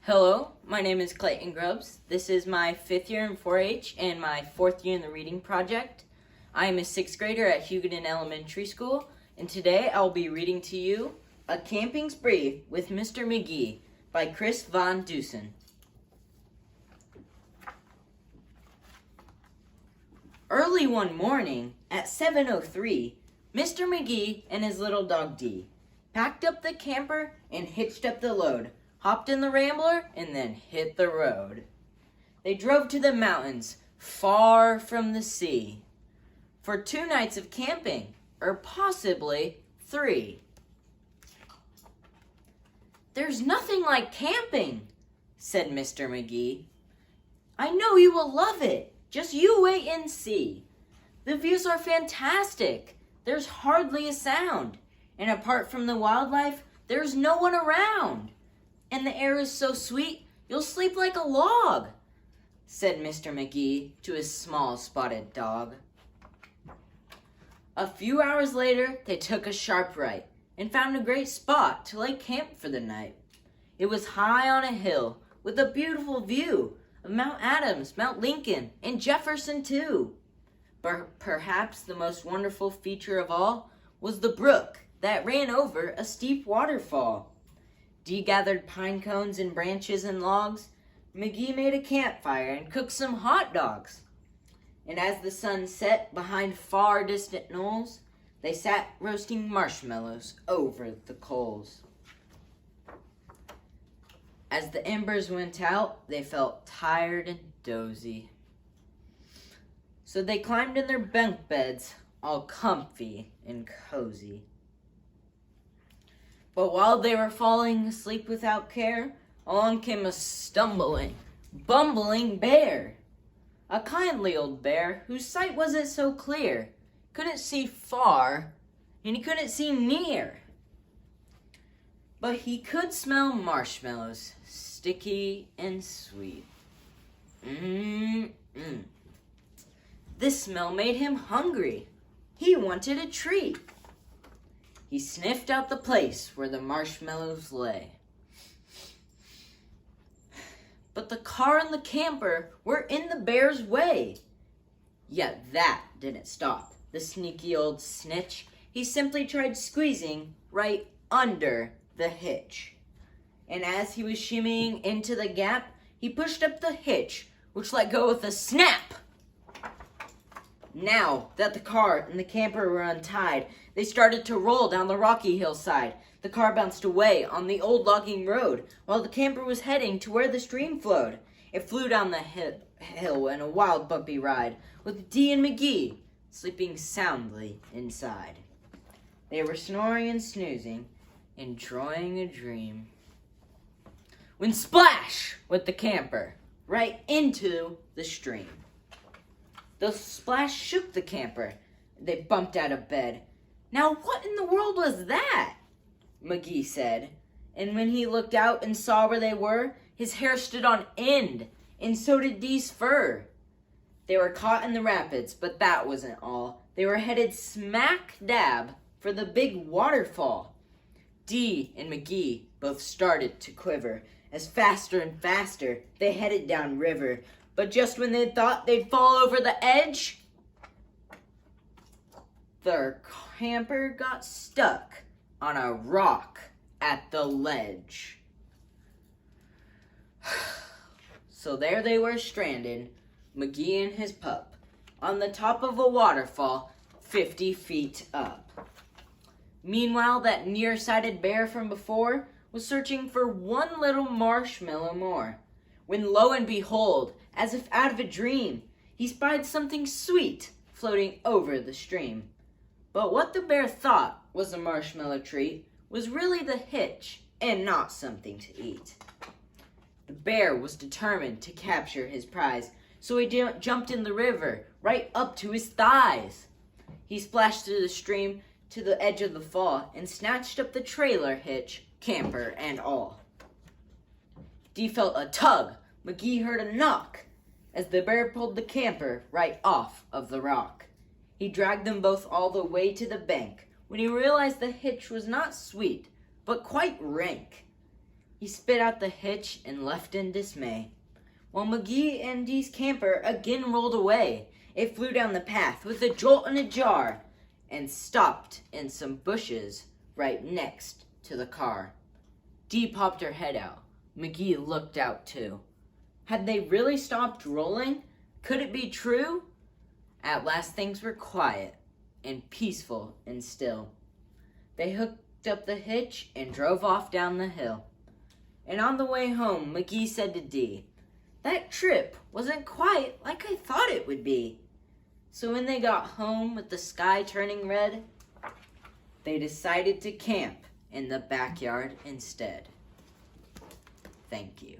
Hello, my name is Clayton Grubbs. This is my 5th year in 4-H and my 4th year in the reading project. I am a 6th grader at Hugoton Elementary School, and today I'll be reading to you A Camping Spree with Mr. McGee by Chris Von Dusen. Early one morning at 7:03, Mr. McGee and his little dog Dee packed up the camper and hitched up the load, hopped in the Rambler, and then hit the road. They drove to the mountains, far from the sea, for 2 nights of camping, or possibly 3. "There's nothing like camping," said Mr. McGee. "I know you will love it. Just you wait and see. The views are fantastic. There's hardly a sound. And apart from the wildlife, there's no one around. And the air is so sweet, you'll sleep like a log," said Mr. McGee to his small spotted dog. A few hours later, they took a sharp right and found a great spot to lay camp for the night. It was high on a hill with a beautiful view of Mount Adams, Mount Lincoln, and Jefferson too. But perhaps the most wonderful feature of all was the brook that ran over a steep waterfall. Dee gathered pine cones and branches and logs. McGee made a campfire and cooked some hot dogs. And as the sun set behind far distant knolls, they sat roasting marshmallows over the coals. As the embers went out, they felt tired and dozy. So they climbed in their bunk beds, all comfy and cozy. But while they were falling asleep without care, along came a stumbling, bumbling bear. A kindly old bear whose sight wasn't so clear, couldn't see far, and he couldn't see near. But he could smell marshmallows, sticky and sweet. This smell made him hungry. He wanted a treat. He sniffed out the place where the marshmallows lay. But the car and the camper were in the bear's way. Yet that didn't stop the sneaky old snitch. He simply tried squeezing right under the hitch. And as he was shimmying into the gap, he pushed up the hitch, which let go with a snap. Now that the car and the camper were untied, they started to roll down the rocky hillside. The car bounced away on the old logging road, while the camper was heading to where the stream flowed. It flew down the hill in a wild bumpy ride, with Dee and McGee sleeping soundly inside. They were snoring and snoozing, enjoying a dream, when splash went the camper right into the stream. The splash shook the camper. They bumped out of bed. "Now what in the world was that?" McGee said. And when he looked out and saw where they were, his hair stood on end, and so did Dee's fur. They were caught in the rapids, but that wasn't all. They were headed smack dab for the big waterfall. Dee and McGee both started to quiver as faster and faster they headed down river. But just when they thought they'd fall over the edge, their camper got stuck on a rock at the ledge. So there they were stranded, McGee and his pup, on the top of a waterfall 50 feet up. Meanwhile, that nearsighted bear from before was searching for one little marshmallow more, when lo and behold, as if out of a dream, he spied something sweet floating over the stream. But what the bear thought was a marshmallow treat was really the hitch and not something to eat. The bear was determined to capture his prize, so he jumped in the river right up to his thighs. He splashed through the stream to the edge of the fall and snatched up the trailer hitch, camper and all. Dee felt a tug. McGee heard a knock as the bear pulled the camper right off of the rock. He dragged them both all the way to the bank when he realized the hitch was not sweet, but quite rank. He spit out the hitch and left in dismay. While McGee and Dee's camper again rolled away, it flew down the path with a jolt and a jar and stopped in some bushes right next to the car. Dee popped her head out. McGee looked out too. Had they really stopped rolling? Could it be true? At last things were quiet and peaceful and still. They hooked up the hitch and drove off down the hill. And on the way home, McGee said to Dee, "That trip wasn't quite like I thought it would be." So when they got home with the sky turning red, they decided to camp in the backyard instead. Thank you.